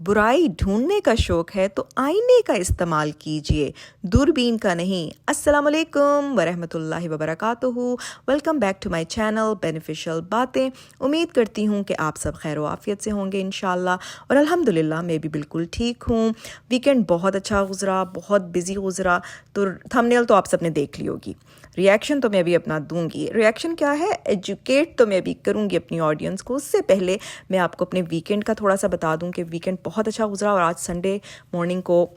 बुराई ढूंढने का शौक है तो आईने का इस्तेमाल कीजिए, दूरबीन का नहीं। अस्सलाम वालेकुम वरहमतुल्लाहि वबरकातुहू। Welcome back to my channel beneficial बातें। उम्मीद करती हूँ कि आप सब खैर आफियत से होंगे इंशाल्लाह, और अल्हम्दुलिल्लाह मैं भी बिल्कुल ठीक हूँ। वीकेंड बहुत अच्छा गुजरा, बहुत बिजी गुजरा। तो थंबनेल तो आप सबने देख ली होगी, रिएक्शन तो मैं अभी अपना दूंगी। रिएक्शन क्या है, एजुकेट तो मैं अभी करूंगी अपनी ऑडियंस को। उससे पहले मैं आपको अपने वीकेंड का थोड़ा सा बता दूं कि वीकेंड बहुत अच्छा गुजरा, और आज संडे मॉर्निंग को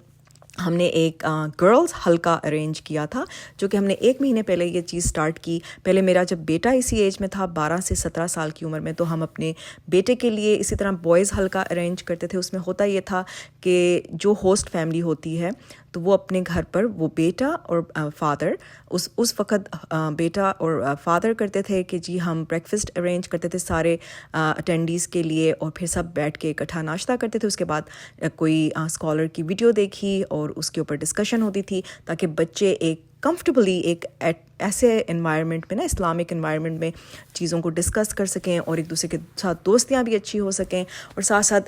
हमने एक गर्ल्स हल्का अरेंज किया था, जो कि हमने 1 महीने पहले ये चीज़ स्टार्ट की। पहले मेरा जब बेटा इसी एज में था, 12 से 17 साल की उम्र में, तो हम अपने बेटे के लिए इसी तरह बॉयज़ हल्का अरेंज करते थे। उसमें होता ये था कि जो होस्ट फैमिली होती है तो वो अपने घर पर वो बेटा और फादर उस वक़्त बेटा और फादर करते थे कि जी हम ब्रेकफास्ट अरेंज करते थे सारे अटेंडीज़ के लिए, और फिर सब बैठ के इकट्ठा नाश्ता करते थे। उसके बाद कोई स्कॉलर की वीडियो देखी और उसके ऊपर डिस्कशन होती थी, ताकि बच्चे एक कंफर्टेबली एक ऐसे एनवायरनमेंट में ना, इस्लामिक एनवायरनमेंट में चीज़ों को डिस्कस कर सकें और एक दूसरे के साथ दोस्तियाँ भी अच्छी हो सकें, और साथ साथ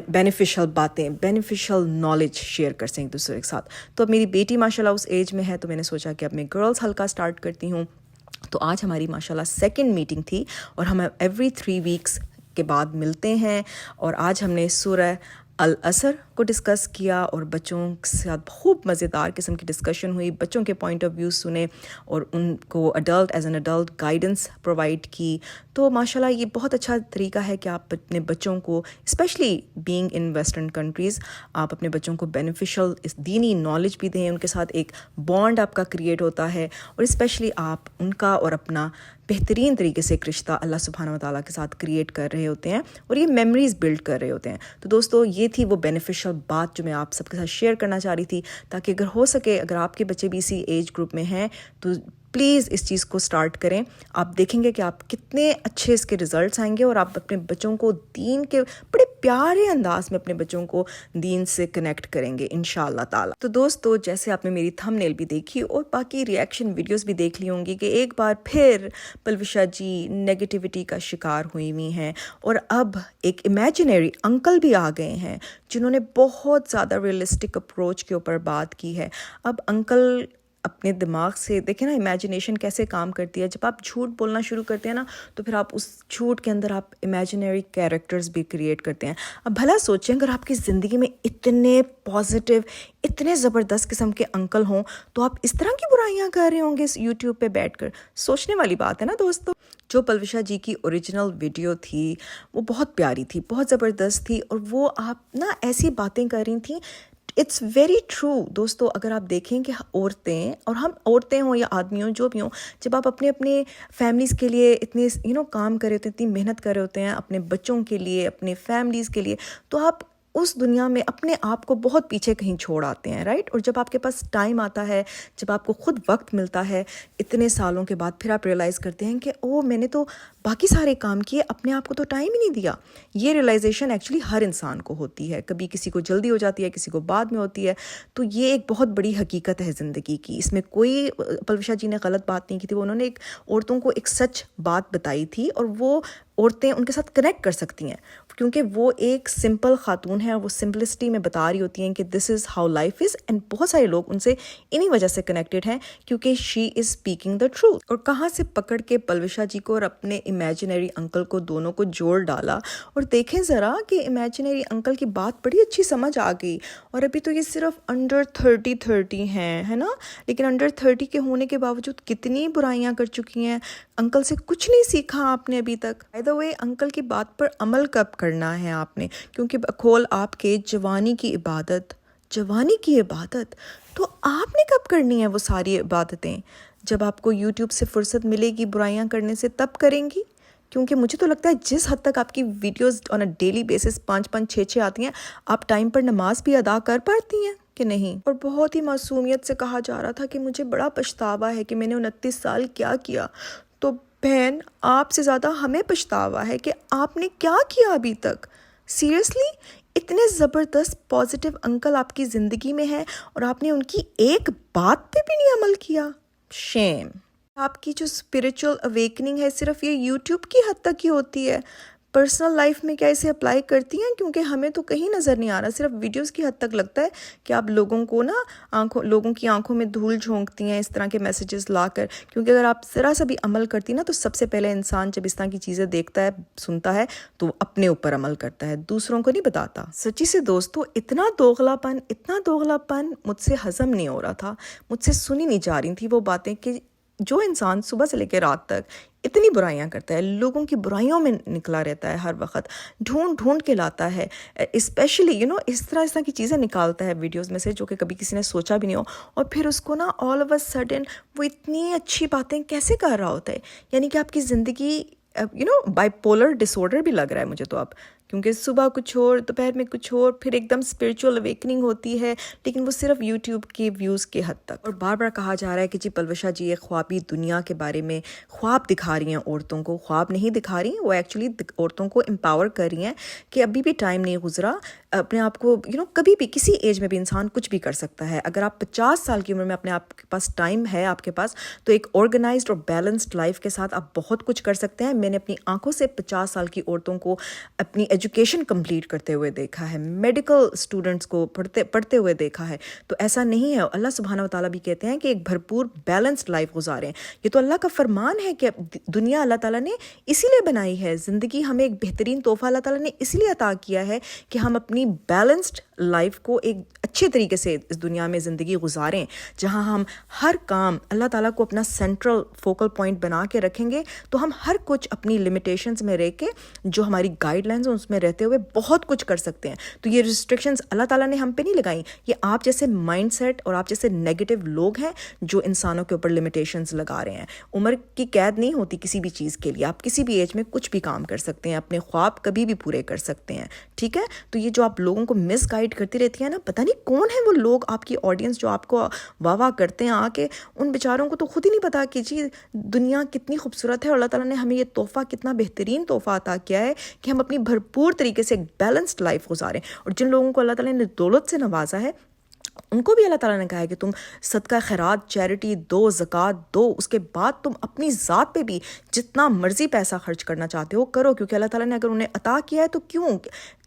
बेनिफिशियल बातें, बेनिफिशियल नॉलेज शेयर कर सकें एक दूसरे के साथ। तो अब मेरी बेटी माशाल्लाह उस एज में है, तो मैंने सोचा कि अब मैं गर्ल्स हल्का स्टार्ट करती हूँ। तो आज हमारी माशाल्लाह सेकंड मीटिंग थी, और हम एवरी 3 वीक्स के बाद मिलते हैं। और आज हमने सूरह अल असर को डिस्कस किया, और बच्चों के साथ खूब मज़ेदार किस्म की डिस्कशन हुई। बच्चों के पॉइंट ऑफ व्यू सुने और उनको as an adult guidance provide की। तो माशाल्लाह ये बहुत अच्छा तरीका है कि आप अपने बच्चों को, specially being in western countries, आप अपने बच्चों को बेनिफिशियल इस दीनी नॉलेज भी दें। उनके साथ एक बॉन्ड आपका क्रिएट होता है, और स्पेशली आप उनका और अपना बेहतरीन तरीके से एक रिश्ता अल्लाह सुब्हानहू व तआला के साथ क्रिएट कर रहे होते हैं, और ये मेमोरीज़ बिल्ड कर रहे होते हैं। तो दोस्तों ये थी वो बेनिफिशियल बात जो मैं आप सबके साथ शेयर करना चाह रही थी, ताकि अगर हो सके, अगर आपके बच्चे भी इसी एज ग्रुप में हैं, तो प्लीज़ इस चीज़ को स्टार्ट करें। आप देखेंगे कि आप कितने अच्छे इसके रिजल्ट्स आएंगे, और आप अपने बच्चों को दीन के बड़े प्यारे अंदाज में अपने बच्चों को दीन से कनेक्ट करेंगे इंशाअल्लाह ताला। तो दोस्तों जैसे आपने मेरी थंबनेल भी देखी और बाकी रिएक्शन वीडियोस भी देख ली होंगी कि एक बार फिर पलविशा जी नेगेटिविटी का शिकार हुई हुई हैं, और अब एक इमेजिनरी अंकल भी आ गए हैं जिन्होंने बहुत ज़्यादा रियलिस्टिक अप्रोच के ऊपर बात की है। अब अंकल अपने दिमाग से देखें ना, इमेजिनेशन कैसे काम करती है। जब आप झूठ बोलना शुरू करते हैं ना, तो फिर आप उस झूठ के अंदर आप इमेजिनरी कैरेक्टर्स भी क्रिएट करते हैं। अब भला सोचें, अगर आपकी ज़िंदगी में इतने पॉजिटिव, इतने ज़बरदस्त किस्म के अंकल हों, तो आप इस तरह की बुराइयां कर रहे होंगे इस यूट्यूब पे बैठकर। सोचने वाली बात है ना दोस्तों। जो पलविशा जी की ओरिजिनल वीडियो थी वो बहुत प्यारी थी, बहुत ज़बरदस्त थी, और वो आप ना ऐसी बातें कर रही थी। इट्स वेरी ट्रू दोस्तों। अगर आप देखें कि औरतें, और हम औरतें हों या आदमी हों, जो भी हों, जब आप अपने अपने फैमिलीज़ के लिए इतने काम कर रहे होते हैं, इतनी मेहनत कर रहे होते हैं अपने बच्चों के लिए, अपने फैमिलीज़ के लिए, तो आप उस दुनिया में अपने आप को बहुत पीछे कहीं छोड़ आते हैं, राइट। और जब आपके पास टाइम आता है, जब आपको खुद वक्त मिलता है इतने सालों के बाद, फिर आप रियलाइज़ करते हैं कि ओ मैंने तो बाकी सारे काम किए, अपने आप को तो टाइम ही नहीं दिया। ये रियलाइजेशन एक्चुअली हर इंसान को होती है, कभी किसी को जल्दी हो जाती है, किसी को बाद में होती है। तो ये एक बहुत बड़ी हकीकत है ज़िंदगी की। इसमें कोई पलविशा जी ने गलत बात नहीं की थी। उन्होंने एक औरतों को एक सच बात बताई थी, और वो औरतें उनके साथ कनेक्ट कर सकती हैं, क्योंकि वो एक सिंपल खातून है। वो सिंपलिसिटी में बता रही होती हैं कि this is how life is, and बहुत सारे लोग उनसे इन्हीं वजह से कनेक्टेड हैं, क्योंकि she is speaking the truth. और कहाँ से पकड़ के पलविशा जी को और अपने इमेजिनरी अंकल को, दोनों को जोड़ डाला। और देखें ज़रा कि इमेजिनरी अंकल की बात बड़ी अच्छी समझ आ गई। और अभी तो ये सिर्फ अंडर 30 हैं, है ना, लेकिन अंडर 30 के होने के बावजूद कितनी बुराइयां कर चुकी हैं। अंकल से कुछ नहीं सीखा आपने अभी तक। बाय द वे, अंकल की बात पर अमल कब करना है आपने, क्योंकि बखौल आपके जवानी की इबादत तो आपने कब करनी है वो सारी इबादतें। जब आपको यूट्यूब से फुर्सत मिलेगी बुराइयां करने से, तब करेंगी। क्योंकि मुझे तो लगता है जिस हद तक आपकी videos on a daily basis 5-5, 6-6 आती हैं, आप टाइम पर नमाज भी अदा कर पाती हैं कि नहीं। और बहुत ही मासूमियत से कहा जा रहा था कि मुझे बड़ा पछतावा है कि मैंने 29 साल क्या किया। तो बहन, आपसे ज़्यादा हमें पछतावा है कि आपने क्या किया अभी तक। सीरियसली, इतने ज़बरदस्त पॉजिटिव अंकल आपकी ज़िंदगी में हैं, और आपने उनकी एक बात पे भी नहीं अमल किया। शेम। आपकी जो स्पिरिचुअल अवेकनिंग है सिर्फ ये यूट्यूब की हद तक ही होती है। पर्सनल लाइफ में क्या इसे अप्लाई करती हैं? क्योंकि हमें तो कहीं नज़र नहीं आ रहा, सिर्फ वीडियोस की हद तक लगता है कि आप लोगों को ना लोगों की आंखों में धूल झोंकती हैं इस तरह के मैसेजेस लाकर। क्योंकि अगर आप ज़रा सा भी अमल करती ना, तो सबसे पहले इंसान जब इस तरह की चीज़ें देखता है, सुनता है, तो अपने ऊपर अमल करता है, दूसरों को नहीं बताता। सच्ची से दोस्तों, इतना दोगलापन मुझसे हज़म नहीं हो रहा था, मुझसे सुनी नहीं जा रही थी वो बातें कि जो इंसान सुबह से लेकर रात तक इतनी बुराइयां करता है, लोगों की बुराइयों में निकला रहता है, हर वक्त ढूंढ के लाता है, स्पेशली इस तरह की चीज़ें निकालता है वीडियोस में से जो कि कभी किसी ने सोचा भी नहीं हो, और फिर उसको ना ऑल ऑफ अ सडन वो इतनी अच्छी बातें कैसे कर रहा होता है। यानी कि आपकी ज़िंदगी बाइपोलर डिसऑर्डर भी लग रहा है मुझे तो अब, क्योंकि सुबह कुछ और, दोपहर में कुछ और, फिर एकदम स्पिरिचुअल अवेकनिंग होती है, लेकिन वो सिर्फ यूट्यूब के व्यूज़ के हद तक। और बार बार कहा जा रहा है कि जी पलवशा जी एक ख्वाबी दुनिया के बारे में ख्वाब दिखा रही हैं औरतों को। ख्वाब नहीं दिखा रही, वो एक्चुअली औरतों को एम्पावर कर रही हैं कि अभी भी टाइम नहीं गुजरा, अपने आप को कभी भी किसी एज में भी इंसान कुछ भी कर सकता है। अगर आप 50 साल की उम्र में अपने आप के पास टाइम है आपके पास, तो एक ऑर्गेनाइज्ड और बैलेंस्ड लाइफ के साथ आप बहुत कुछ कर सकते हैं। मैंने अपनी आंखों से 50 साल की औरतों को अपनी एजुकेशन कंप्लीट करते हुए देखा है, मेडिकल स्टूडेंट्स को पढ़ते हुए देखा है। तो ऐसा नहीं है, अल्लाह सुब्हानहू व तआला भी कहते हैं कि एक भरपूर बैलेंस्ड लाइफ गुजारें। ये तो अल्लाह का फरमान है कि दुनिया अल्लाह ताला ने इसीलिए बनाई है, ज़िंदगी हमें एक बेहतरीन तोहफा अल्लाह ताला ने इसलिए अता किया है कि हम अपनी बैलेंस्ड लाइफ को एक अच्छे तरीके से इस दुनिया में ज़िंदगी गुजारें, जहां हम हर काम अल्लाह ताला को अपना सेंट्रल फोकल पॉइंट बना के रखेंगे, तो हम हर कुछ अपनी लिमिटेशंस में रह के, जो हमारी गाइडलाइंस हैं उसमें रहते हुए बहुत कुछ कर सकते हैं। तो ये रिस्ट्रिक्शंस अल्लाह ताला ने हम पे नहीं लगाई, ये आप जैसे माइंडसेट और आप जैसे नेगेटिव लोग हैं जो इंसानों के ऊपर लिमिटेशंस लगा रहे हैं। उम्र की कैद नहीं होती किसी भी चीज़ के लिए, आप किसी भी एज में कुछ भी काम कर सकते हैं, अपने ख्वाब कभी भी पूरे कर सकते हैं, ठीक है। तो ये जो आप लोगों को मिस गाइड करती रहती है ना, पता नहीं कौन है वो लोग, आपकी ऑडियंस जो आपको वाह वाह करते हैं आके, उन बेचारों को तो खुद ही नहीं पता कि जी दुनिया कितनी खूबसूरत है और अल्लाह ताला ने हमें ये तोहफा, कितना बेहतरीन तोहफा अता किया है कि हम अपनी भरपूर तरीके से एक बैलेंस्ड लाइफ गुजारें। और जिन लोगों को अल्लाह ताला ने दौलत से नवाजा है, उनको भी अल्लाह ताला ने कहा है कि तुम सदका खैरात, चैरिटी दो, ज़कात दो, उसके बाद तुम अपनी ज़ात पे भी जितना मर्जी पैसा खर्च करना चाहते हो करो, क्योंकि अल्लाह ताला ने अगर उन्हें अता किया है तो क्यों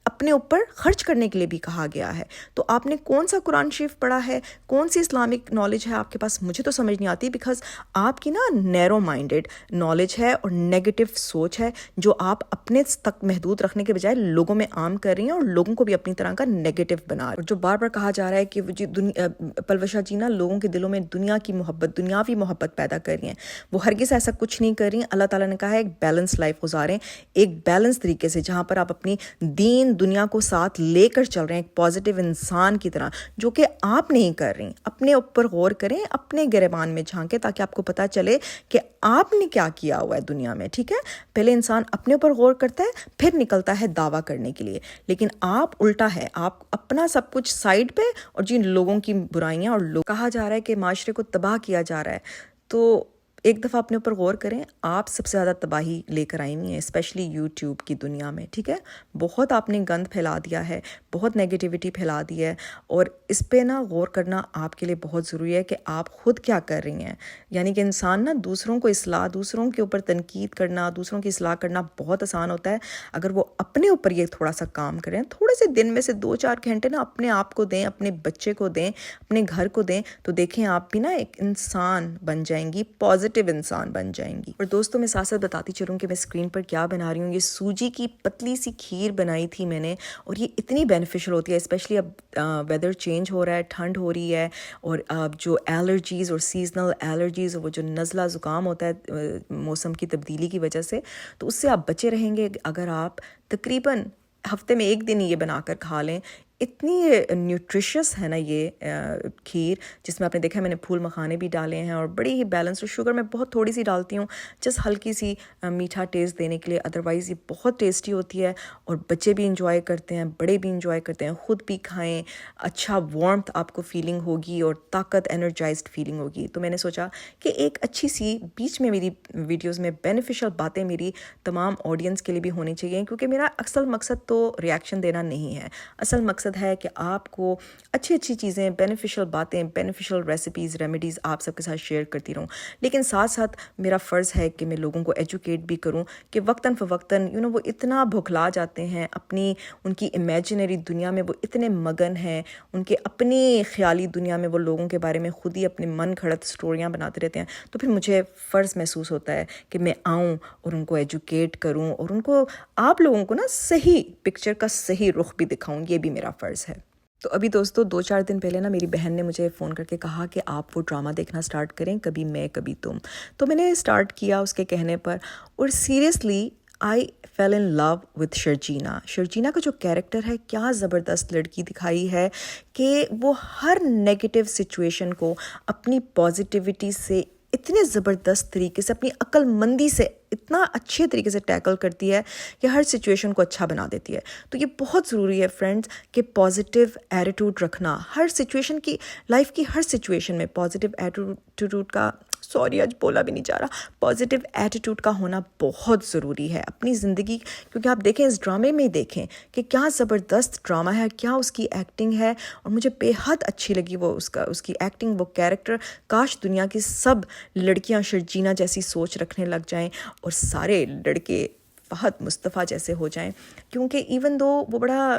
अपने ऊपर खर्च करने के लिए भी कहा गया है। तो आपने कौन सा कुरान शरीफ पढ़ा है, कौन सी इस्लामिक नॉलेज है आपके पास, मुझे तो समझ नहीं आती, बिकॉज आपकी ना नैरो माइंडेड नॉलेज है और नेगेटिव सोच है, जो आप अपने तक महदूद रखने के बजाय लोगों में आम कर रही हैं और लोगों को भी अपनी तरह का नेगेटिव बना रही है। और जो बार बार कहा जा रहा है कि जी पलवशा जी ना लोगों के दिलों में दुनिया की मोहब्बत, दुनियावी मोहब्बत पैदा कर रही हैं, वो हरगिज़ ऐसा कुछ नहीं कर रही हैं। अल्लाह ताला ने कहा है एक बैलेंस लाइफ गुजारें, एक बैलेंस तरीके से, जहाँ पर आप अपनी दीन दुनिया को साथ लेकर चल रहे हैं, एक पॉजिटिव इंसान की तरह, जो कि आप नहीं कर रही। अपने ऊपर गौर करें, अपने गिरबान में झांकें, ताकि आपको पता चले कि आपने क्या किया हुआ है दुनिया में, ठीक है। पहले इंसान अपने ऊपर गौर करता है, फिर निकलता है दावा करने के लिए, लेकिन आप उल्टा है, आप अपना सब कुछ साइड पे और जिन लोगों की बुराइयां और लोग कहा जा रहा है कि माशरे को तबाह किया जा रहा है, तो एक दफ़ा अपने ऊपर गौर करें, आप सबसे ज़्यादा तबाही लेकर आई हुई हैं, स्पेशली यूट्यूब की दुनिया में, ठीक है। बहुत आपने गंद फैला दिया है, बहुत नेगेटिविटी फैला दी है, और इस पे ना गौर करना आपके लिए बहुत ज़रूरी है कि आप ख़ुद क्या कर रही हैं। यानी कि इंसान ना दूसरों को इसलाह, दूसरों के ऊपर तनकीद करना, दूसरों की इसलाह करना बहुत आसान होता है। अगर वो अपने ऊपर ये थोड़ा सा काम करें, थोड़े से दिन में से 2-4 घंटे ना अपने आप को दें, अपने बच्चे को दें, अपने घर को दें, तो देखें आप भी ना एक इंसान बन जाएंगी, पॉजिटिव इंसान बन जाएंगी। और दोस्तों मैं साथ साथ बताती चलूँ कि मैं स्क्रीन पर क्या बना रही हूँ। ये सूजी की पतली सी खीर बनाई थी मैंने, और ये इतनी बेनिफिशियल होती है, स्पेशली अब वेदर चेंज हो रहा है, ठंड हो रही है, और अब जो एलर्जीज़ और सीजनल एलर्जीज़ और वो जो नज़ला ज़ुकाम होता है मौसम की तब्दीली की वजह से, तो उससे आप बचे रहेंगे अगर आप तकरीबन हफ्ते में एक दिन ये बनाकर खा लें। इतनी न्यूट्रिशियस है ना ये खीर, जिसमें आपने देखा है मैंने फूल मखाने भी डाले हैं, और बड़ी ही बैलेंस। शुगर मैं बहुत थोड़ी सी डालती हूँ, जस्ट हल्की सी मीठा टेस्ट देने के लिए, अदरवाइज़ ये बहुत टेस्टी होती है, और बच्चे भी इंजॉय करते हैं, बड़े भी इंजॉय करते हैं, ख़ुद भी खाएं, अच्छा वार्मथ आपको फीलिंग होगी और ताकत, एनर्जाइज्ड फीलिंग होगी। तो मैंने सोचा कि एक अच्छी सी बीच में मेरी वीडियोज़ में बेनिफिशियल बातें मेरी तमाम ऑडियंस के लिए भी होनी चाहिए, क्योंकि मेरा असल मकसद तो रिएक्शन देना नहीं है, असल मकसद مقصد ہے کہ آپ کو اچھی اچھی چیزیں، بینیفیشل باتیں، بینیفیشل ریسیپیز، ریمیڈیز آپ سب کے ساتھ شیئر کرتی رہوں، لیکن ساتھ ساتھ میرا فرض ہے کہ میں لوگوں کو ایجوکیٹ بھی کروں کہ وقتاً فوقتاً وہ اتنا بھکلا جاتے ہیں اپنی ان کی امیجنری دنیا میں، وہ اتنے مگن ہیں ان کے اپنی خیالی دنیا میں، وہ لوگوں کے بارے میں خود ہی اپنے من گھڑت سٹوریاں بناتے رہتے ہیں. تو پھر مجھے فرض محسوس ہوتا ہے کہ میں آؤں اور ان کو ایجوکیٹ کروں اور ان کو، آپ لوگوں کو صحیح پکچر کا صحیح رخ بھی دکھاؤں. یہ بھی میرا فرض ہے. تو ابھی دوستو 2-4 دن پہلے میری بہن نے مجھے فون کر کے کہا کہ آپ وہ ڈرامہ دیکھنا سٹارٹ کریں، کبھی میں کبھی تم. تو میں نے سٹارٹ کیا اس کے کہنے پر، اور seriously I feel in love with شرجینا. شرجینا کا جو کیریکٹر ہے، کیا زبردست لڑکی دکھائی ہے کہ وہ ہر نیگیٹو سچویشن کو اپنی پازیٹیوٹی سے اتنے زبردست طریقے سے، اپنی عقل مندی سے اتنا اچھے طریقے سے ٹیکل کرتی ہے کہ ہر سچویشن کو اچھا بنا دیتی ہے. تو یہ بہت ضروری ہے فرینڈز کہ پازیٹیو ایٹیٹیوڈ رکھنا ہر سچویشن کی، لائف کی ہر سچویشن میں پازیٹیو ایٹیٹیوڈ کا، آج بولا بھی نہیں جا رہا، پازیٹیو ایٹیٹیوڈ کا ہونا بہت ضروری ہے اپنی زندگی. کیونکہ آپ دیکھیں اس ڈرامے میں ہی دیکھیں کہ کیا زبردست ڈرامہ ہے، کیا اس کی ایکٹنگ ہے، اور مجھے بے حد اچھی لگی وہ اس کی ایکٹنگ، وہ کیریکٹر. کاش دنیا کی سب لڑکیاں شرجینا جیسی سوچ رکھنے لگ جائیں اور سارے لڑکے فہد مصطفیٰ جیسے ہو جائیں. کیونکہ ایون دو وہ بڑا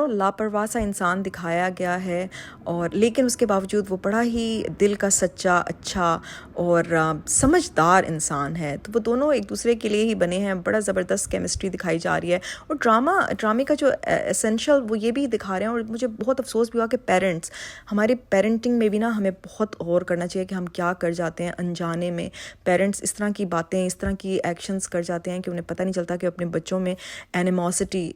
لاپرواہ سا انسان دکھایا گیا ہے، اور لیکن اس کے باوجود وہ بڑا ہی دل کا سچا، اچھا اور سمجھدار انسان ہے. تو وہ دونوں ایک دوسرے کے لیے ہی بنے ہیں. بڑا زبردست کیمسٹری دکھائی جا رہی ہے. اور ڈرامے کا جو اسینشل وہ یہ بھی دکھا رہے ہیں. اور مجھے بہت افسوس بھی ہوا کہ پیرنٹس، ہماری پیرنٹنگ میں بھی ہمیں بہت غور کرنا چاہیے کہ ہم کیا کر جاتے ہیں انجانے میں. پیرنٹس اس طرح کی باتیں، اس طرح کی ایکشنز کر جاتے ہیں کہ انہیں پتہ نہیں چلتا کہ اپنے بچوں میں اینیموسٹی،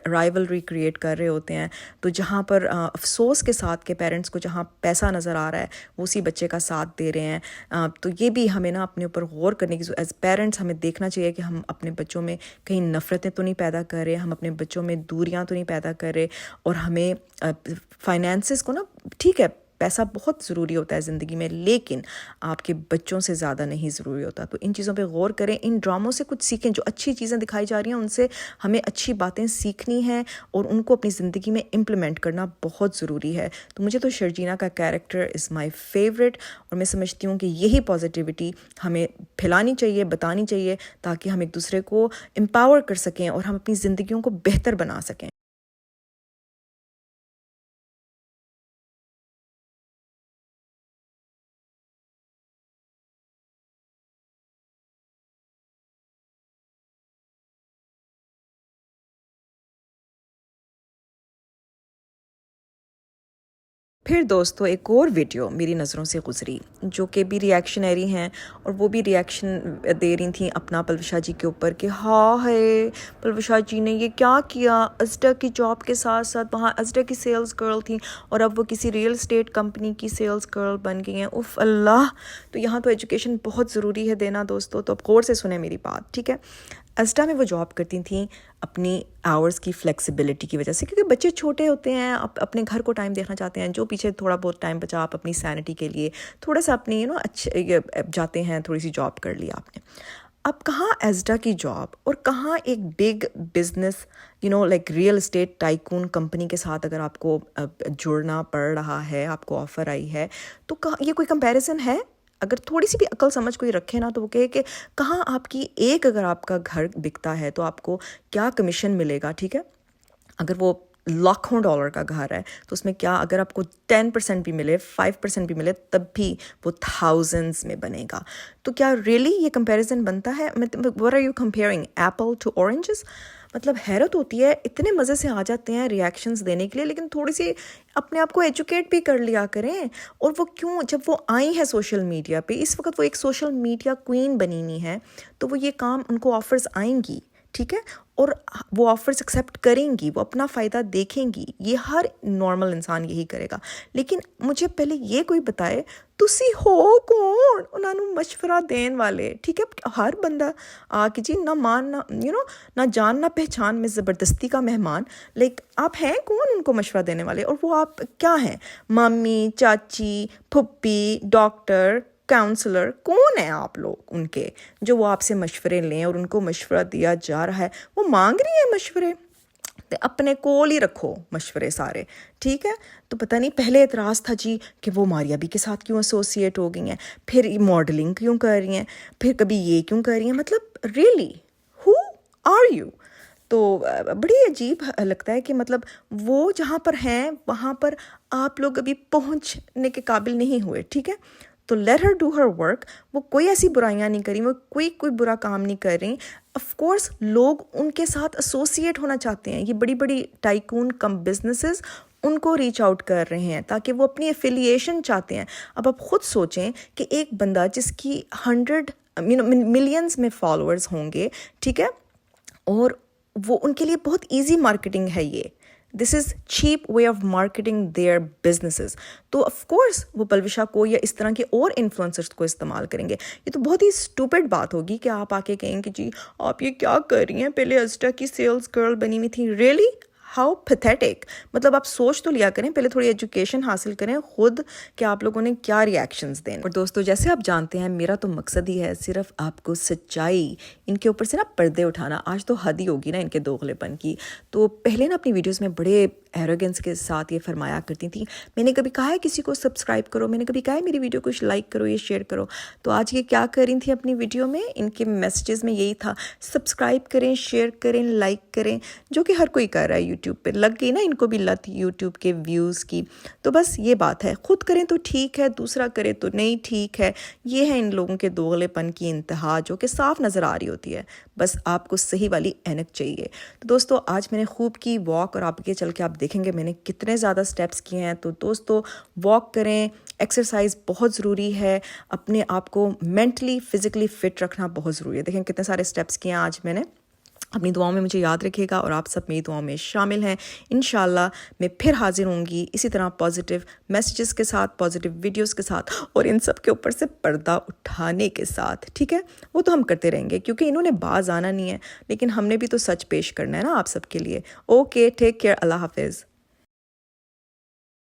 رائیولری کریٹ کر رہے ہوتے ہیں. تو جہاں پر افسوس کے ساتھ کہ پیرنٹس کو جہاں پیسہ نظر آ رہا ہے وہ اسی بچے کا ساتھ دے رہے ہیں. تو یہ بھی ہمیں اپنے اوپر غور کرنے کی، ایز پیرنٹس ہمیں دیکھنا چاہیے کہ ہم اپنے بچوں میں کہیں نفرتیں تو نہیں پیدا کر رہے، ہم اپنے بچوں میں دوریاں تو نہیں پیدا کر رہے. اور ہمیں فائنینسز کو ٹھیک ہے، پیسہ بہت ضروری ہوتا ہے زندگی میں، لیکن آپ کے بچوں سے زیادہ نہیں ضروری ہوتا. تو ان چیزوں پہ غور کریں، ان ڈراموں سے کچھ سیکھیں. جو اچھی چیزیں دکھائی جا رہی ہیں ان سے ہمیں اچھی باتیں سیکھنی ہیں اور ان کو اپنی زندگی میں امپلیمنٹ کرنا بہت ضروری ہے. تو مجھے تو شرجینا کا کیریکٹر از مائی فیوریٹ، اور میں سمجھتی ہوں کہ یہی پازیٹیوٹی ہمیں پھیلانی چاہیے، بتانی چاہیے، تاکہ ہم ایک دوسرے کو امپاور کر سکیں اور ہم اپنی زندگیوں کو بہتر بنا سکیں. پھر دوستو ایک اور ویڈیو میری نظروں سے گزری جو کہ بھی ریاکشنری ہیں، اور وہ بھی ریاکشن دے رہی تھیں اپنا پلوشا جی کے اوپر کہ ہاں ہے پلوشا جی نے یہ کیا کیا. ازڈا کی جاب کے ساتھ ساتھ وہاں ازڈا کی سیلز گرل تھیں اور اب وہ کسی ریئل اسٹیٹ کمپنی کی سیلز گرل بن گئی ہیں. اف اللہ. تو یہاں تو ایجوکیشن بہت ضروری ہے دینا دوستو. تو اب غور سے سنیں میری بات، ٹھیک ہے. ازڈا میں وہ جاب کرتی تھیں اپنی آورز کی فلیکسیبلٹی کی وجہ سے، کیونکہ بچے چھوٹے ہوتے ہیں، اپنے گھر کو ٹائم دیکھنا چاہتے ہیں. جو پیچھے تھوڑا بہت ٹائم بچا آپ اپنی سینٹی کے لیے تھوڑا سا اپنی اچھے جاتے ہیں، تھوڑی سی جاب کر لی آپ نے. اب کہاں ازڈا کی جاب اور کہاں ایک big business like real estate tycoon company کے ساتھ اگر آپ کو جڑنا پڑ رہا ہے، آپ کو آفر آئی ہے، تو یہ کوئی کمپیریزن ہے؟ اگر تھوڑی سی بھی عقل سمجھ کوئی رکھے نا تو وہ کہے کہ کہاں آپ کی اگر آپ کا گھر بکتا ہے تو آپ کو کیا کمیشن ملے گا. ٹھیک ہے، اگر وہ لاکھوں ڈالر کا گھر ہے تو اس میں کیا، اگر آپ کو 10% بھی ملے، 5% بھی ملے، تب بھی وہ تھاؤزنڈز میں بنے گا. تو کیا ریئلی یہ کمپیریزن بنتا ہے؟ what are you comparing apple to oranges؟ مطلب حیرت ہوتی ہے، اتنے مزے سے آ جاتے ہیں ریاکشنز دینے کے لیے، لیکن تھوڑی سی اپنے آپ کو ایجوکیٹ بھی کر لیا کریں. اور وہ کیوں، جب وہ آئی ہیں سوشل میڈیا پہ، اس وقت وہ ایک سوشل میڈیا کوئین بنی ہوئی ہیں، تو وہ یہ کام، ان کو آفرز آئیں گی، ٹھیک ہے، اور وہ آفرز ایکسیپٹ کریں گی، وہ اپنا فائدہ دیکھیں گی. یہ ہر نارمل انسان یہی کرے گا. لیکن مجھے پہلے یہ کوئی بتائے تسی ہو کون انہوں نے مشورہ دین والے؟ ٹھیک ہے، ہر بندہ آ کے جی نہ مان نہ جان نہ پہچان میں زبردستی کا مہمان. لائک آپ ہیں کون ان کو مشورہ دینے والے؟ اور وہ آپ کیا ہیں؟ ممی، چاچی، پھپھی، ڈاکٹر، کاؤنسلر، کون ہیں آپ لوگ ان کے جو وہ آپ سے مشورے لیں؟ اور ان کو مشورہ دیا جا رہا ہے، وہ مانگ رہی ہیں مشورے. اپنے کول ہی رکھو مشورے سارے, ٹھیک ہے. تو پتہ نہیں پہلے اعتراض تھا جی کہ وہ ماریا بی کے ساتھ کیوں ایسوسیٹ ہو گئی ہیں, پھر ماڈلنگ کیوں کر رہی ہیں, پھر کبھی یہ کیوں کر رہی ہیں, مطلب ریئلی ہو آر یو. تو بڑی عجیب لگتا ہے کہ مطلب وہ جہاں پر ہیں وہاں پر آپ لوگ ابھی پہنچنے کے قابل نہیں ہوئے, ٹھیک ہے. تو let her do Hare work. وہ کوئی ایسی برائیاں نہیں کری, وہ کوئی برا کام نہیں کر رہی. آف کورس لوگ ان کے ساتھ ایسوسیٹ ہونا چاہتے ہیں, یہ بڑی بڑی ٹائکون کم بزنسز ان کو ریچ آؤٹ کر رہے ہیں تاکہ وہ اپنی ایفیلیشن چاہتے ہیں. اب آپ خود سوچیں کہ ایک بندہ جس کی 100 ملینز میں فالوورز ہوں گے, ٹھیک ہے, اور وہ ان کے لیے بہت ایزی مارکیٹنگ ہے یہ. This is cheap way of marketing their businesses. تو آف کورس وہ پلوشا کو یا اس طرح کے اور انفلوئنسرز کو استعمال کریں گے. یہ تو بہت ہی اسٹوپڈ بات ہوگی کہ آپ آ کے کہیں کہ جی آپ یہ کیا کر رہی ہیں, پہلے ازٹا کی سیلز گرل بنی ہوئی تھی. Really how pathetic. مطلب آپ سوچ تو لیا کریں, پہلے تھوڑی ایجوکیشن حاصل کریں خود کہ آپ لوگوں نے کیا ریاکشنز دیں. اور دوستو جیسے آپ جانتے ہیں میرا تو مقصد ہی ہے صرف آپ کو سچائی, ان کے اوپر سے نا پردے اٹھانا. آج تو حد ہی ہوگی نا ان کے دوغلے پن کی. تو پہلے نا اپنی ویڈیوز میں بڑے ایروگنس کے ساتھ یہ فرمایا کرتی تھیں, میں نے کبھی کہا ہے کسی کو سبسکرائب کرو, میں نے کبھی کہا ہے میری ویڈیو کو لائک کرو, یہ شیئر کرو. تو آج یہ کیا کر رہی تھیں اپنی ویڈیو میں, ان کے میسیجز میں یہی تھا سبسکرائب کریں, شیئر کریں, لائک کریں, جو کہ ہر کوئی کر رہا ہے یوٹیوب پہ. لگ گئی نا ان کو بھی لت یوٹیوب کے ویوز کی. تو بس یہ بات ہے, خود کریں تو ٹھیک ہے, دوسرا کرے تو نہیں ٹھیک ہے. یہ ہے ان لوگوں کے دوغلے پن کی انتہا جو کہ صاف نظر آ رہی ہوتی ہے. بس آپ کو صحیح والی اینک چاہیے. تو دوستو آج میں نے خوب کی واک, اور آپ کے چل کے آپ دیکھیں گے میں نے کتنے زیادہ سٹیپس کیے ہیں. تو دوستو واک کریں, ایکسرسائز بہت ضروری ہے, اپنے آپ کو مینٹلی فزیکلی فٹ رکھنا بہت ضروری ہے. دیکھیں کتنے سارے سٹیپس کیے ہیں آج میں نے. اپنی دعاؤں میں مجھے یاد رکھے گا, اور آپ سب میری دعاؤں میں شامل ہیں. انشاءاللہ میں پھر حاضر ہوں گی اسی طرح پازیٹیو میسیجز کے ساتھ, پازیٹیو ویڈیوز کے ساتھ, اور ان سب کے اوپر سے پردہ اٹھانے کے ساتھ, ٹھیک ہے. وہ تو ہم کرتے رہیں گے کیونکہ انہوں نے باز آنا نہیں ہے, لیکن ہم نے بھی تو سچ پیش کرنا ہے نا آپ سب کے لیے. اوکے, ٹیک کیئر, اللہ حافظ.